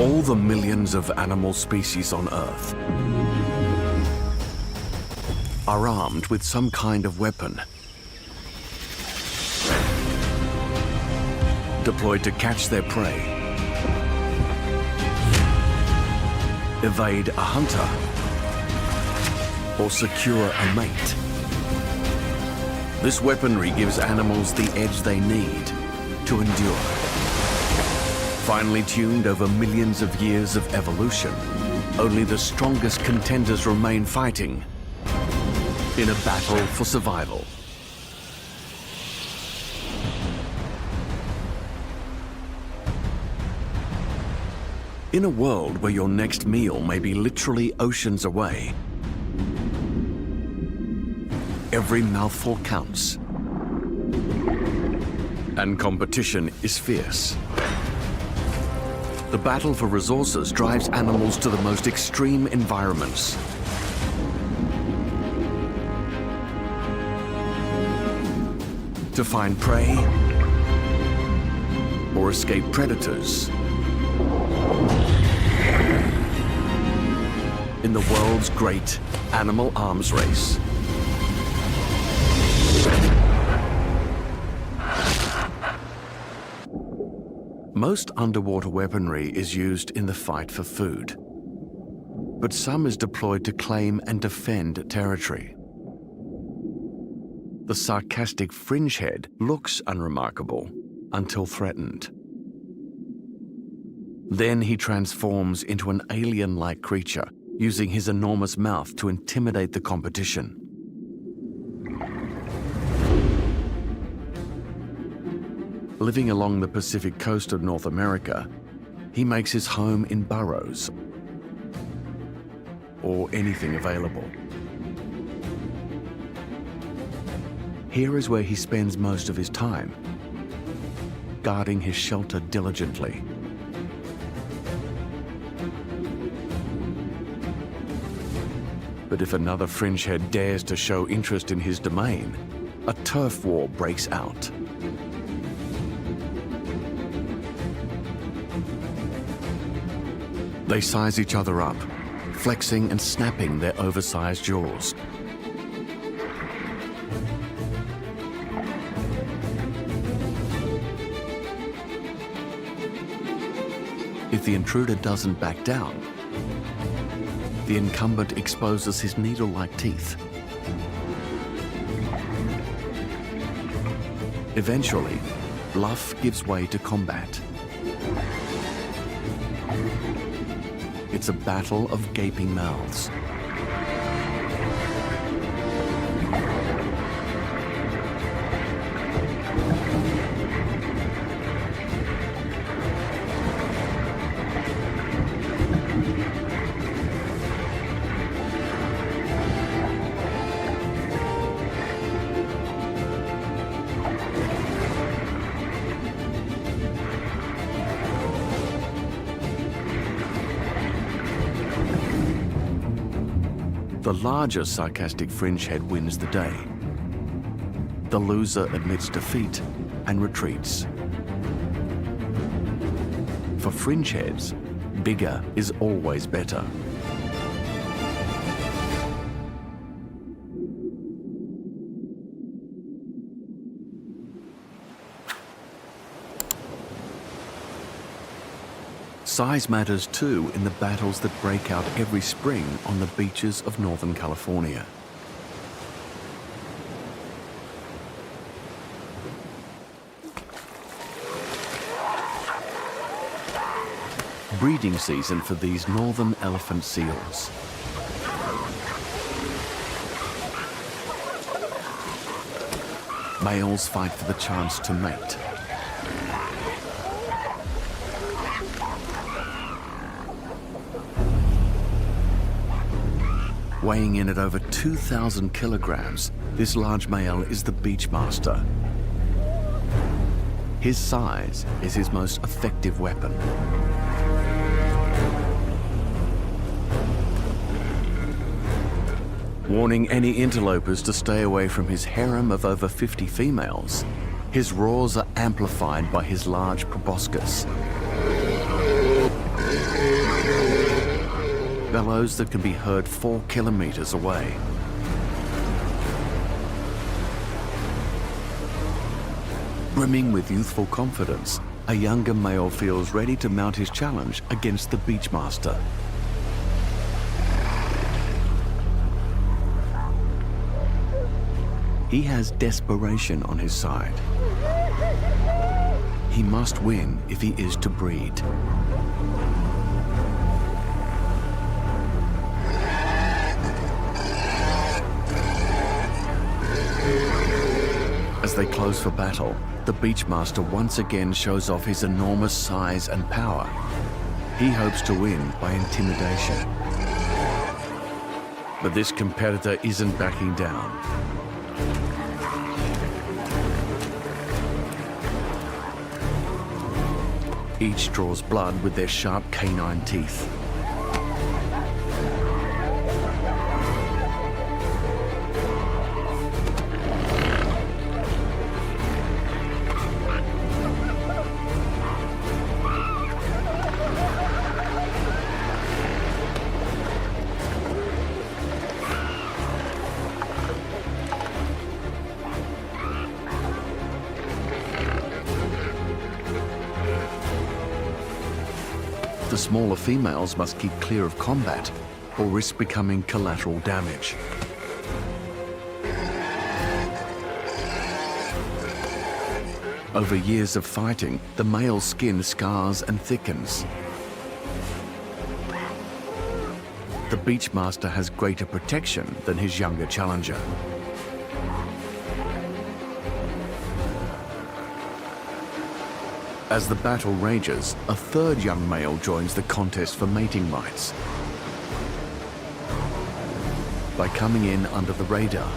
All the millions of animal species on Earth are armed with some kind of weapon, deployed to catch their prey, evade a hunter, or secure a mate. This weaponry gives animals the edge they need to endure. Finely tuned over millions of years of evolution, only the strongest contenders remain fighting in a battle for survival. In a world where your next meal may be literally oceans away, every mouthful counts, and competition is fierce. The battle for resources drives animals to the most extreme environments. To find prey or escape predators in the world's great animal arms race. Most underwater weaponry is used in the fight for food, but some is deployed to claim and defend territory. The sarcastic fringehead looks unremarkable until threatened. Then he transforms into an alien-like creature, using his enormous mouth to intimidate the competition. Living along the Pacific coast of North America, he makes his home in burrows or anything available. Here is where he spends most of his time, guarding his shelter diligently. But if another fringehead dares to show interest in his domain, a turf war breaks out. They size each other up, flexing and snapping their oversized jaws. If the intruder doesn't back down, the incumbent exposes his needle-like teeth. Eventually, bluff gives way to combat. It's a battle of gaping mouths. The larger sarcastic fringehead wins the day. The loser admits defeat and retreats. For fringeheads, bigger is always better. Size matters too in the battles that break out every spring on the beaches of Northern California. Breeding season for these northern elephant seals. Males fight for the chance to mate. Weighing in at over 2,000 kilograms, this large male is the beachmaster. His size is his most effective weapon. Warning any interlopers to stay away from his harem of over 50 females, his roars are amplified by his large proboscis. bellows that can be heard 4 kilometers away. Brimming with youthful confidence, a younger male feels ready to mount his challenge against the Beachmaster. He has desperation on his side. He must win if he is to breed. As they close for battle, the Beachmaster once again shows off his enormous size and power. He hopes to win by intimidation. But this competitor isn't backing down. Each draws blood with their sharp canine teeth. The smaller females must keep clear of combat or risk becoming collateral damage. Over years of fighting, the male's skin scars and thickens. The Beachmaster has greater protection than his younger challenger. As the battle rages, a third young male joins the contest for mating rights by coming in under the radar.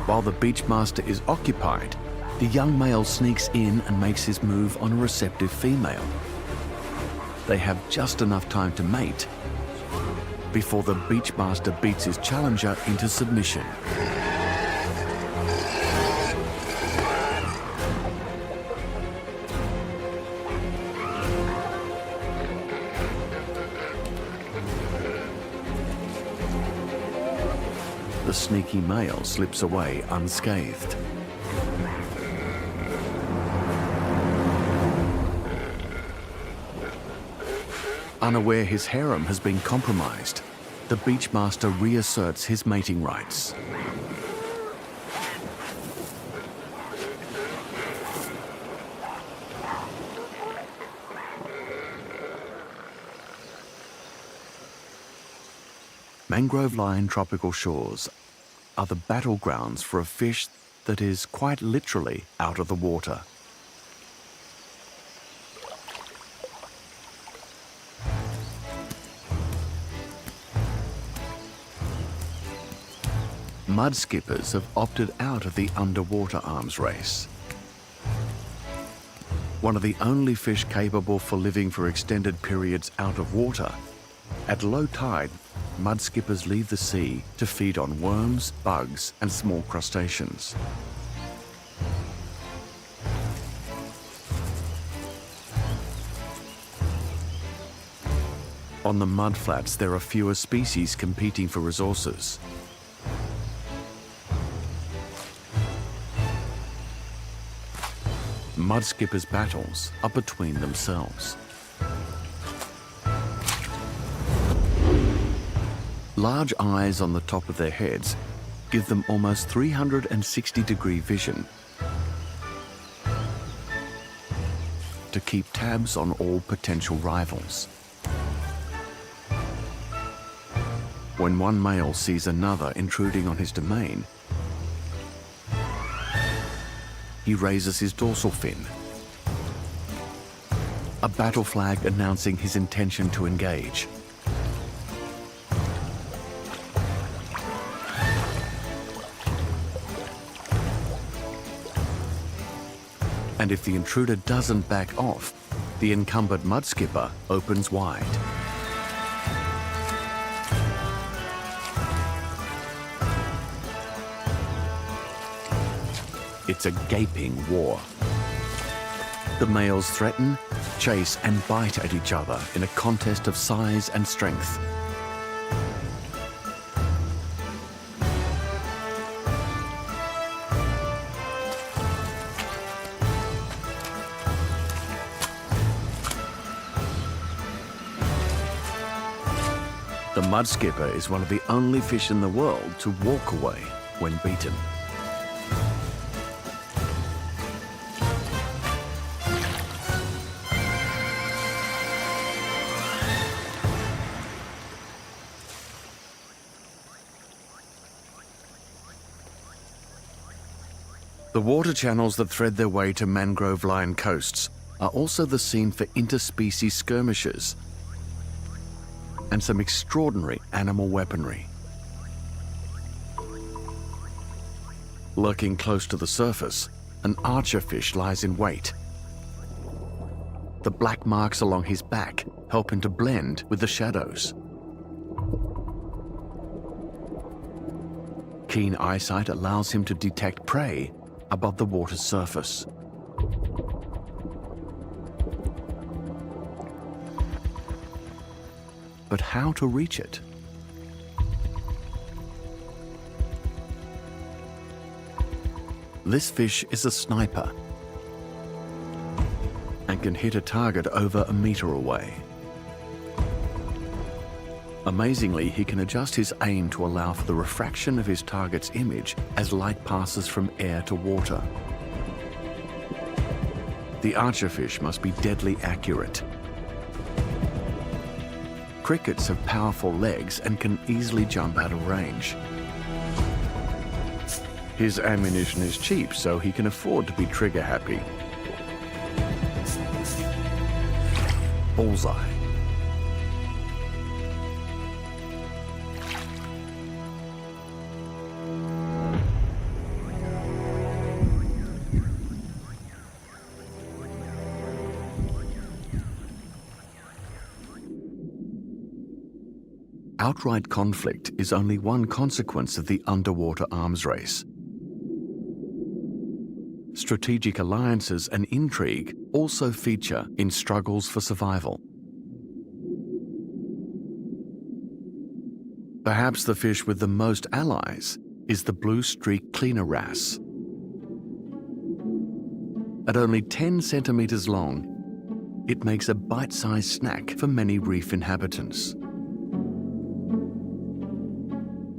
While the Beachmaster is occupied, the young male sneaks in and makes his move on a receptive female. They have just enough time to mate before the Beachmaster beats his challenger into submission. The sneaky male slips away unscathed. Unaware his harem has been compromised, the Beachmaster reasserts his mating rights. Mangrove-lined tropical shores are the battlegrounds for a fish that is quite literally out of the water. Mud skippers have opted out of the underwater arms race. One of the only fish capable for living for extended periods out of water, at low tide, mud skippers leave the sea to feed on worms, bugs, and small crustaceans. On the mudflats, there are fewer species competing for resources. Mud skippers' battles are between themselves. Large eyes on the top of their heads give them almost 360-degree vision to keep tabs on all potential rivals. When one male sees another intruding on his domain, he raises his dorsal fin, a battle flag announcing his intention to engage. And if the intruder doesn't back off, the incumbent mud skipper opens wide. It's a gaping war. The males threaten, chase, and bite at each other in a contest of size and strength. The mudskipper is one of the only fish in the world to walk away when beaten. The water channels that thread their way to mangrove-lined coasts are also the scene for interspecies skirmishes and some extraordinary animal weaponry. Lurking close to the surface, an archerfish lies in wait. The black marks along his back help him to blend with the shadows. Keen eyesight allows him to detect prey above the water's surface. But how to reach it? This fish is a sniper and can hit a target over a meter away. Amazingly, he can adjust his aim to allow for the refraction of his target's image as light passes from air to water. The archerfish must be deadly accurate. Crickets have powerful legs and can easily jump out of range. His ammunition is cheap, so he can afford to be trigger happy. Bullseye. Outright conflict is only one consequence of the underwater arms race. Strategic alliances and intrigue also feature in struggles for survival. Perhaps the fish with the most allies is the blue-streaked cleaner wrasse. At only 10 centimeters long, it makes a bite-sized snack for many reef inhabitants.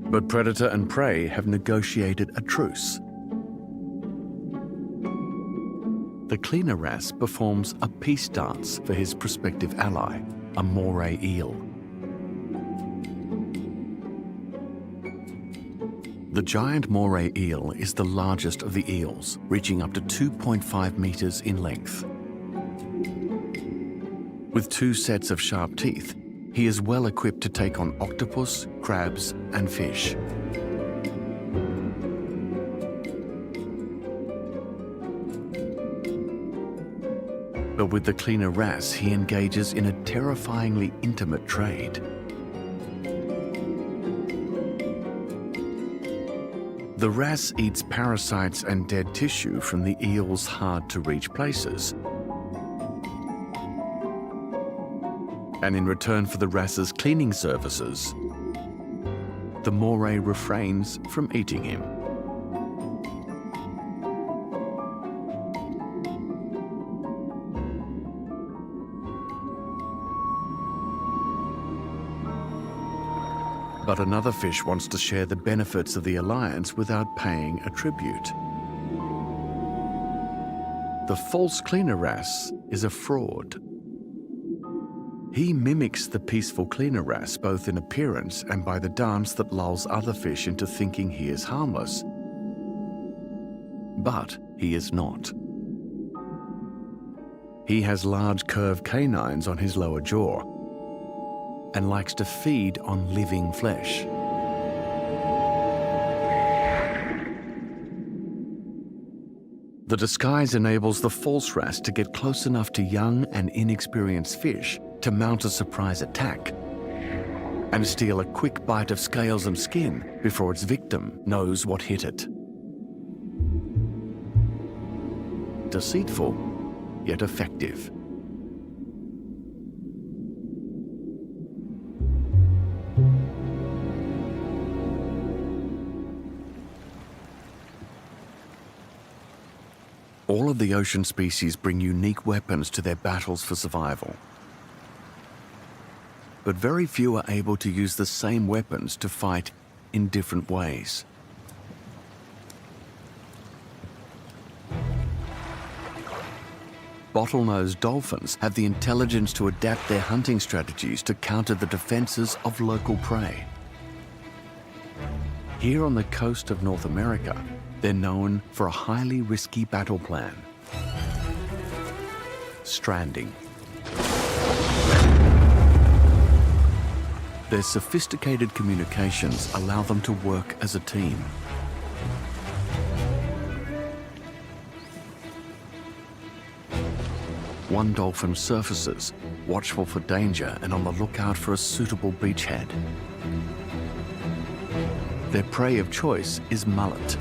But predator and prey have negotiated a truce. The cleaner wrasse performs a peace dance for his prospective ally, a moray eel. The giant moray eel is the largest of the eels, reaching up to 2.5 meters in length. With 2 sets of sharp teeth, he is well equipped to take on octopus, crabs, and fish. But with the cleaner wrasse, he engages in a terrifyingly intimate trade. The wrasse eats parasites and dead tissue from the eel's hard-to-reach places. And in return for the wrasse's cleaning services, the moray refrains from eating him. But another fish wants to share the benefits of the alliance without paying a tribute. The false cleaner wrasse is a fraud. He mimics the peaceful cleaner wrasse both in appearance and by the dance that lulls other fish into thinking he is harmless. But he is not. He has large curved canines on his lower jaw and likes to feed on living flesh. The disguise enables the false wrasse to get close enough to young and inexperienced fish to mount a surprise attack and steal a quick bite of scales and skin before its victim knows what hit it. Deceitful, yet effective. All of the ocean species bring unique weapons to their battles for survival. But very few are able to use the same weapons to fight in different ways. Bottlenose dolphins have the intelligence to adapt their hunting strategies to counter the defenses of local prey. Here on the coast of North America, they're known for a highly risky battle plan: stranding. Their sophisticated communications allow them to work as a team. One dolphin surfaces, watchful for danger and on the lookout for a suitable beachhead. Their prey of choice is mullet.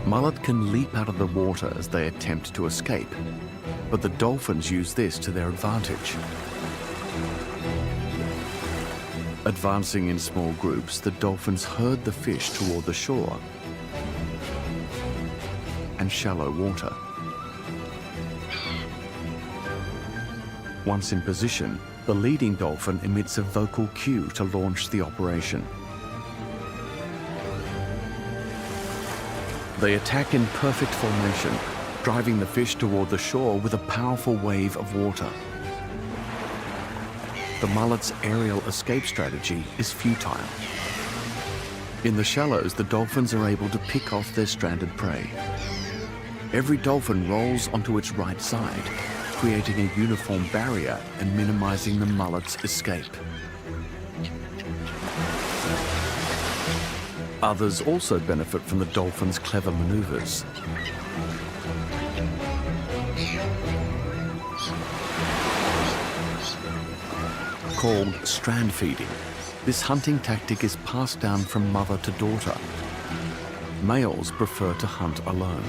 Mullet can leap out of the water as they attempt to escape, but the dolphins use this to their advantage. Advancing in small groups, the dolphins herd the fish toward the shore and shallow water. Once in position, the leading dolphin emits a vocal cue to launch the operation. They attack in perfect formation, driving the fish toward the shore with a powerful wave of water. The mullet's aerial escape strategy is futile. In the shallows, the dolphins are able to pick off their stranded prey. Every dolphin rolls onto its right side, creating a uniform barrier and minimizing the mullet's escape. Others also benefit from the dolphin's clever maneuvers. Called strand feeding, this hunting tactic is passed down from mother to daughter. Males prefer to hunt alone.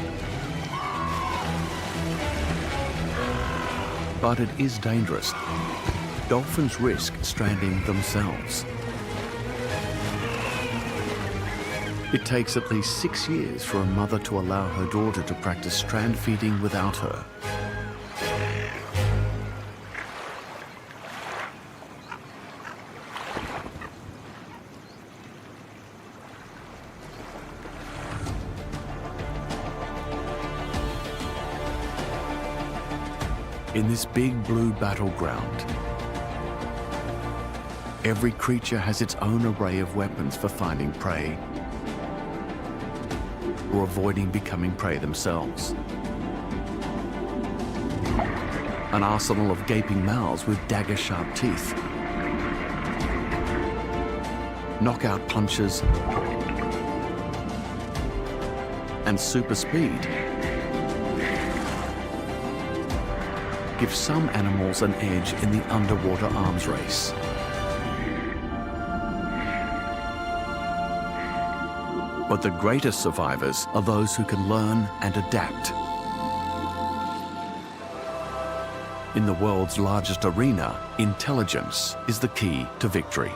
But it is dangerous. Dolphins risk stranding themselves. It takes at least 6 years for a mother to allow her daughter to practice strand feeding without her. In this big blue battleground, every creature has its own array of weapons for finding prey or avoiding becoming prey themselves. An arsenal of gaping mouths with dagger-sharp teeth, knockout punches, and super speed give some animals an edge in the underwater arms race. But the greatest survivors are those who can learn and adapt. In the world's largest arena, intelligence is the key to victory.